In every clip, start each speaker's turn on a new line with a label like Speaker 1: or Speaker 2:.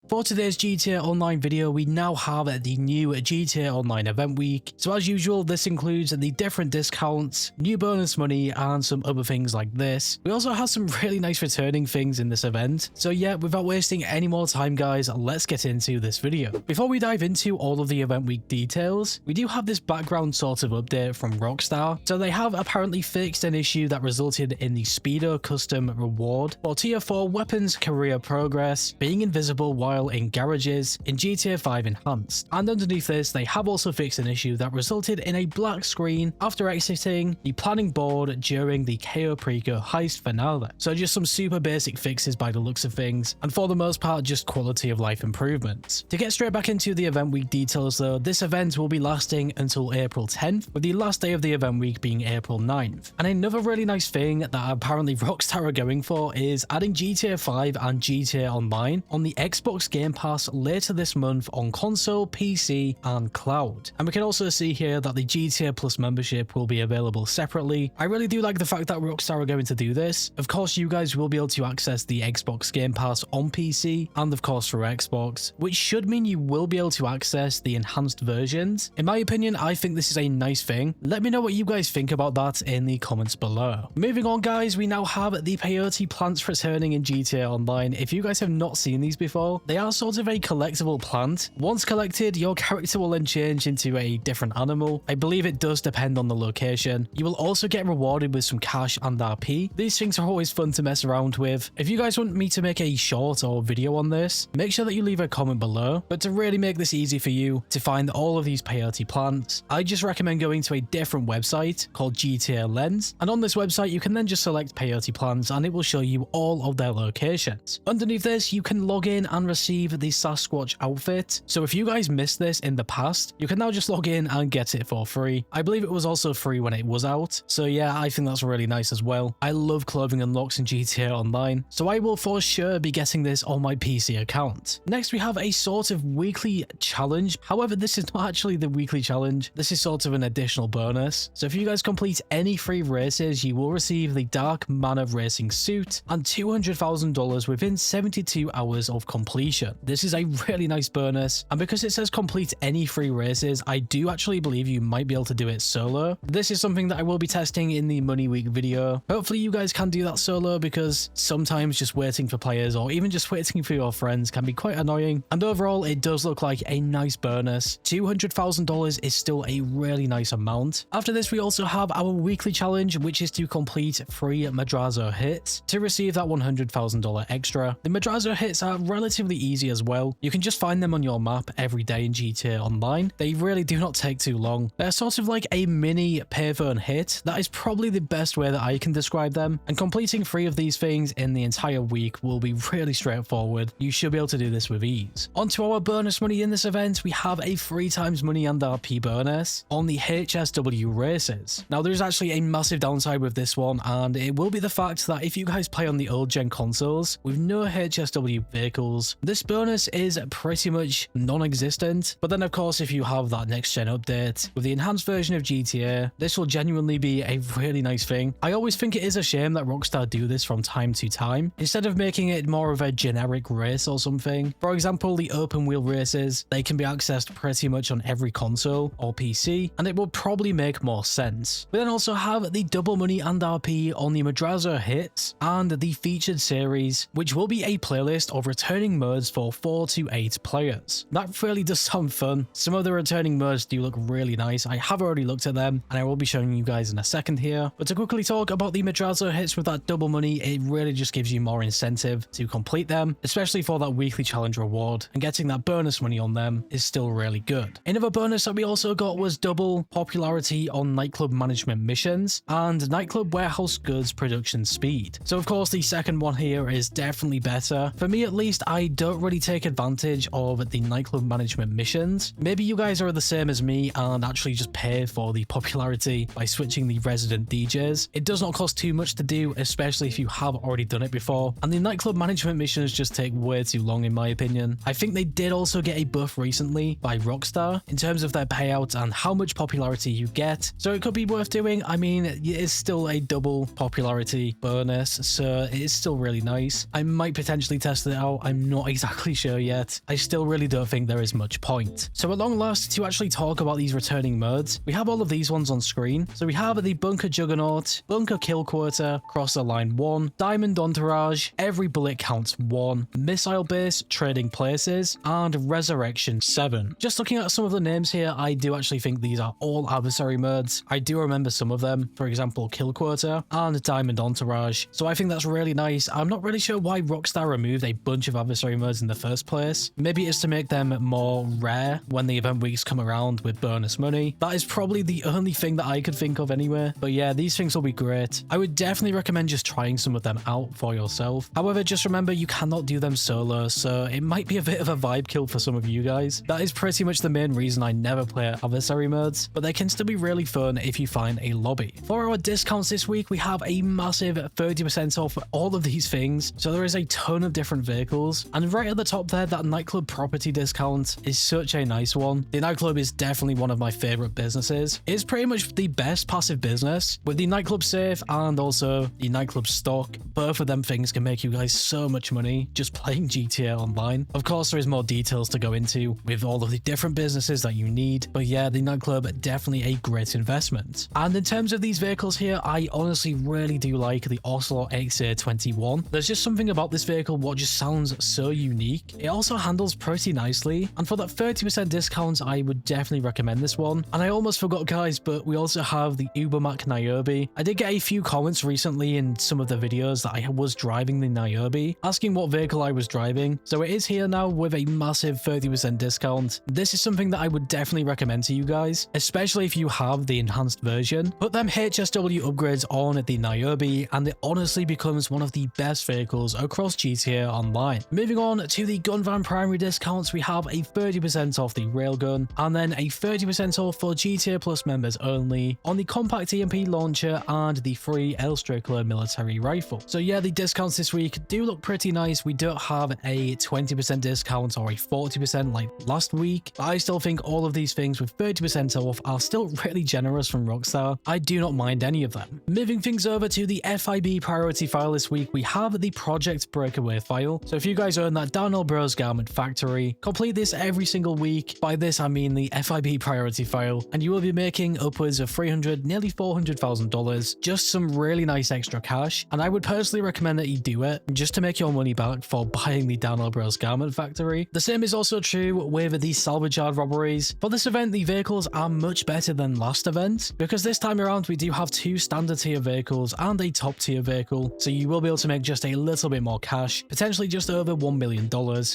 Speaker 1: For today's GTA Online video, we now have the new GTA Online event week. So as usual, this includes the different discounts, new bonus money, and some other things like this. We also have some really nice returning things in this event. So yeah, without wasting any more time guys, let's get into this video. Before we dive into all of the event week details, we do have this background sort of update from Rockstar. So they have apparently fixed an issue that resulted in the Speedo custom reward for tier 4 weapons career progress being invisible while in garages in GTA 5 Enhanced. And underneath this, they have also fixed an issue that resulted in a black screen after exiting the planning board during the KO Preco heist finale. So just some super basic fixes by the looks of things, and for the most part just quality of life improvements. To get straight back into the event week details though, this event will be lasting until April 10th, with the last day of the event week being April 9th. And another really nice thing that apparently Rockstar are going for is adding GTA 5 and GTA Online on the Xbox Game Pass later this month on console, PC, and cloud. And we can also see here that the GTA Plus membership will be available separately. I really do like the fact that Rockstar are going to do this. Of course, you guys will be able to access the Xbox Game Pass on PC and of course through Xbox, which should mean you will be able to access the enhanced versions. In my opinion, I think this is a nice thing. Let me know what you guys think about that in the comments below. Moving on guys, we now have the peyote plants returning in GTA Online. If you guys have not seen these before, they are sort of a collectible plant. Once collected, your character will then change into a different animal. I believe it does depend on the location. You will also get rewarded with some cash and RP. These things are always fun to mess around with. If you guys want me to make a short or video on this, make sure that you leave a comment below. But to really make this easy for you to find all of these peyote plants, I just recommend going to a different website called GTA Lens. And on this website, you can then just select peyote plants and it will show you all of their locations. Underneath this, you can log in and receive the Sasquatch outfit. So if you guys missed this in the past, you can now just log in and get it for free. I believe it was also free when it was out. So yeah, I think that's really nice as well. I love clothing unlocks in GTA Online, so I will for sure be getting this on my PC account. Next, we have a sort of weekly challenge. However, this is not actually the weekly challenge. This is sort of an additional bonus. So if you guys complete any free races, you will receive the Dark Manor Racing suit and $200,000 within 72 hours of completion. This is a really nice bonus, and because it says complete any free races, I do actually believe you might be able to do it solo. This is something that I will be testing in the Money Week video. Hopefully you guys can do that solo, because sometimes just waiting for players or even just waiting for your friends can be quite annoying. And overall, it does look like a nice bonus. $200,000 is still a really nice amount. After this, we also have our weekly challenge, which is to complete 3 Madrazo hits to receive that $100,000 extra. The Madrazo hits are relatively easy as well. You can just find them on your map every day in GTA Online. They really do not take too long. They're sort of like a mini payphone hit. That is probably the best way that I can describe them. And completing 3 of these things in the entire week will be really straightforward. You should be able to do this with ease. Onto our bonus money in this event, we have a 3 times money and RP bonus on the HSW races. Now there is actually a massive downside with this one, and it will be the fact that if you guys play on the old gen consoles with no HSW vehicles, this bonus is pretty much non-existent. But then of course, if you have that next gen update with the enhanced version of GTA, this will genuinely be a really nice thing. I always think it is a shame that Rockstar do this from time to time, instead of making it more of a generic race or something. For example, the open wheel races, they can be accessed pretty much on every console or PC, and it will probably make more sense. We then also have the double money and RP on the Madrazo hits and the featured series, which will be a playlist of returning modes for 4 to 8 players. That really does sound fun. Some of the returning modes do look really nice. I have already looked at them and I will be showing you guys in a second here. But to quickly talk about the Madrazo hits with that double money, it really just gives you more incentive to complete them, especially for that weekly challenge reward, and getting that bonus money on them is still really good. Another bonus that we also got was double popularity on Nightclub management missions and Nightclub warehouse goods production speed. So of course the second one here is definitely better. For me at least, I don't really take advantage of the Nightclub management missions. Maybe you guys are the same as me and actually just pay for the popularity by switching the resident DJs. It does not cost too much to do, especially if you have already done it before, and the Nightclub management missions just take way too long in my opinion. I think they did also get a buff recently by Rockstar in terms of their payouts and how much popularity you get, so it could be worth doing. I mean, it is still a double popularity bonus, so it is still really nice. I might potentially test it out. I'm not exactly sure yet. I still really don't think there is much point. So at long last, to actually talk about these returning modes, we have all of these ones on screen. So we have the Bunker Juggernaut, Bunker Kill Quarter, Cross the Line 1, Diamond Entourage, Every Bullet Counts 1, Missile Base, Trading Places, and Resurrection 7. Just looking at some of the names here, I do actually think these are all adversary modes. I do remember some of them, for example, Kill Quarter and Diamond Entourage. So I think that's really nice. I'm not really sure why Rockstar removed a bunch of adversary modes in the first place. Maybe it's to make them more rare when the event weeks come around with bonus money. That is probably the only thing that I could think of anyway. But yeah, these things will be great. I would definitely recommend just trying some of them out for yourself. However, just remember you cannot do them solo, so it might be a bit of a vibe kill for some of you guys. That is pretty much the main reason I never play adversary modes, but they can still be really fun if you find a lobby. For our discounts this week, we have a massive 30% off all of these things, so there is a ton of different vehicles. And right at the top there, that Nightclub property discount is such a nice one. The Nightclub is definitely one of my favorite businesses. It's pretty much the best passive business. With the Nightclub safe and also the Nightclub stock, both of them things can make you guys so much money just playing GTA Online. Of course, there is more details to go into with all of the different businesses that you need, but yeah, the Nightclub definitely a great investment. And in terms of these vehicles here, I honestly really do like the Ocelot XA21. There's just something about this vehicle what just sounds so unique. It also handles pretty nicely, and for that 30% discount, I would definitely recommend this one. And I almost forgot, guys, but we also have the Ubermac Niobe. I did get a few comments recently in some of the videos that I was driving the Niobe, asking what vehicle I was driving, so it is here now with a massive 30% discount. This is something that I would definitely recommend to you guys, especially if you have the enhanced version. Put them HSW upgrades on the Niobe and it honestly becomes one of the best vehicles across GTA Online. Moving on to the gun van primary discounts, we have a 30% off the railgun and then a 30% off for GTA Plus members only on the compact EMP launcher and the free El Strickler military rifle. So yeah, the discounts this week do look pretty nice. We don't have a 20% discount or a 40% like last week, but I still think all of these things with 30% off are still really generous from Rockstar. I do not mind any of them. Moving things over to the FIB Priority File this week, we have the Project Breakaway file. So if you guys own that Darnell Bros Garment Factory, complete this every single week. By this I mean the FIB Priority File, and you will be making upwards of $300,000, nearly $400,000, just some really nice extra cash. And I would personally recommend that you do it just to make your money back for buying the Darnell Bros Garment Factory. The same is also true with the Salvage robberies. For this event, the vehicles are much better than last event, because this time around we do have 2 standard tier vehicles and a top tier vehicle, so you will be able to make just a little bit more cash, potentially just over $1 million.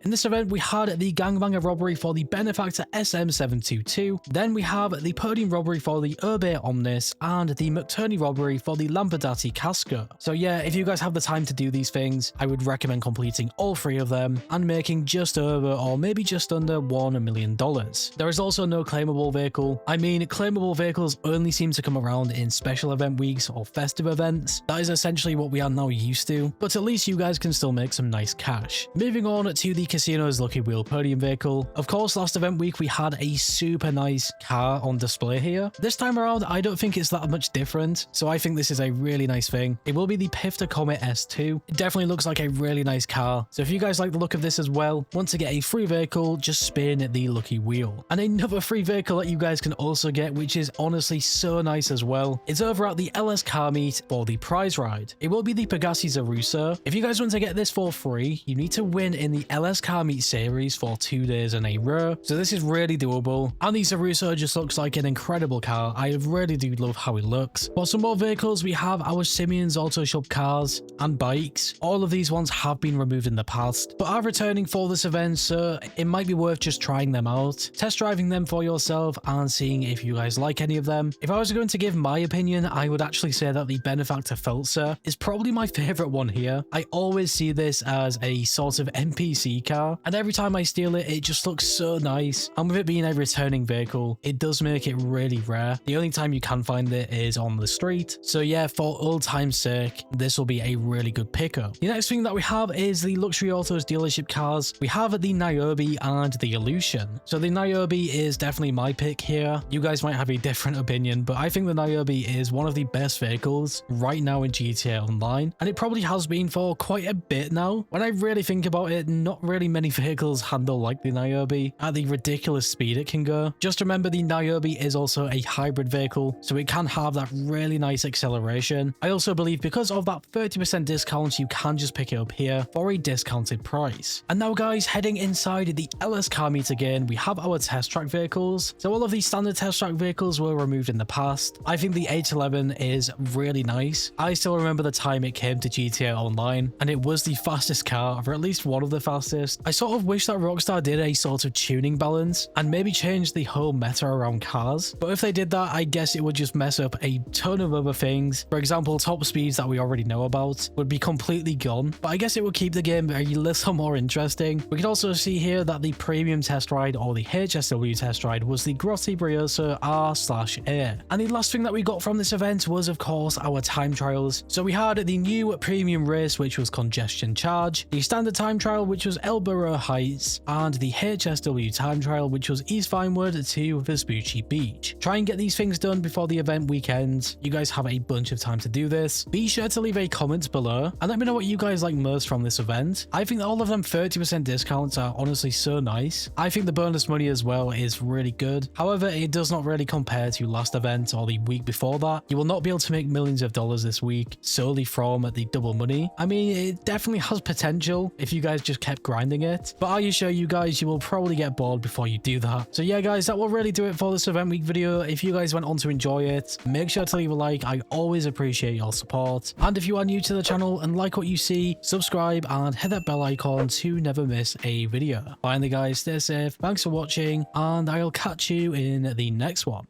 Speaker 1: In this event, we had the Gangbanger robbery for the Benefactor SM722, then we have the Podium robbery for the Urbe Omnis, and the McTurney robbery for the Lampadati Casco. So yeah, if you guys have the time to do these things, I would recommend completing all 3 of them and making just over or maybe just under $1 million. There is also no claimable vehicle. I mean, claimable vehicles only seem to come around in special event weeks or festive events. That is essentially what we are now used to, but at least you guys can still make some nice cash. Moving on to the Casino's Lucky Wheel Podium vehicle. Of course, last event week we had a super nice car on display here. This time around, I don't think it's that much different, so I think this is a really nice thing. It will be the Pifter Comet S2. It definitely looks like a really nice car, so if you guys like the look of this as well, want to get a free vehicle, just spin the lucky wheel. And another free vehicle that you guys can also get, which is honestly so nice as well, it's over at the LS Car Meet for the prize ride. It will be the Pegassi Zaruso. If you guys want to get this for free, you need to win in the LS Car Meet series for 2 days in a row, so this is really doable. And the Zaruso just looks like an incredible car. I really do love how it looks. For some more vehicles, we have our Simeone's Autoshop cars and bikes. All of these ones have been removed in the past, but are returning for this event, so it might be worth just trying them out, test driving them for yourself and seeing if you guys like any of them. If I was going to give my opinion, I would actually say that the Benefactor Feltzer is probably my favorite one here. I always see this as a sort of NPC car, and every time I steal it, it just looks so nice. And with it being a returning vehicle, it does make it really rare. The only time you can find it is on the street. So yeah, for old time's sake, this will be a really good pickup. The next thing that we have is the Luxury Autos dealership cars. We have the Niobe and the Illusion. So the Niobe is definitely my pick here. You guys might have a different opinion, but I think the Niobe is one of the best vehicles right now in GTA Online, and it probably has been for quite a bit now. When I really think about about it, not really many vehicles handle like the Niobe at the ridiculous speed it can go. Just remember the Niobe is also a hybrid vehicle, so it can have that really nice acceleration. I also believe because of that 30% discount, you can just pick it up here for a discounted price. And now guys, heading inside the LS car meet again, we have our test track vehicles. So all of these standard test track vehicles were removed in the past. I think the 811 is really nice. I still remember the time it came to GTA Online, and it was the fastest car, or at least one of the fastest. I sort of wish that Rockstar did a sort of tuning balance and maybe change the whole meta around cars. But if they did that, I guess it would just mess up a ton of other things. For example, top speeds that we already know about would be completely gone, but I guess it would keep the game a little more interesting. We can also see here that the premium test ride, or the HSW test ride, was the Grossi Briosa R/A. And the last thing that we got from this event was of course our time trials. So we had the new premium race, which was Congestion Charge, the standard time trial, which was El Burro Heights, and the HSW time trial, which was East Vinewood to Vespucci Beach. Try and get these things done before the event weekend. You guys have a bunch of time to do this. Be sure to leave a comment below and let me know what you guys like most from this event. I think that all of them 30% discounts are honestly so nice. I think the bonus money as well is really good. However, it does not really compare to last event or the week before that. You will not be able to make millions of dollars this week solely from the double money. I mean, it definitely has potential if you guys just kept grinding it, but I assure you guys, you will probably get bored before you do that. So yeah guys, that will really do it for this event week video. If you guys went on to enjoy it, make sure to leave a like. I always appreciate your support. And if you are new to the channel and like what you see, subscribe and hit that bell icon to never miss a video. Finally guys, stay safe, thanks for watching, and I'll catch you in the next one.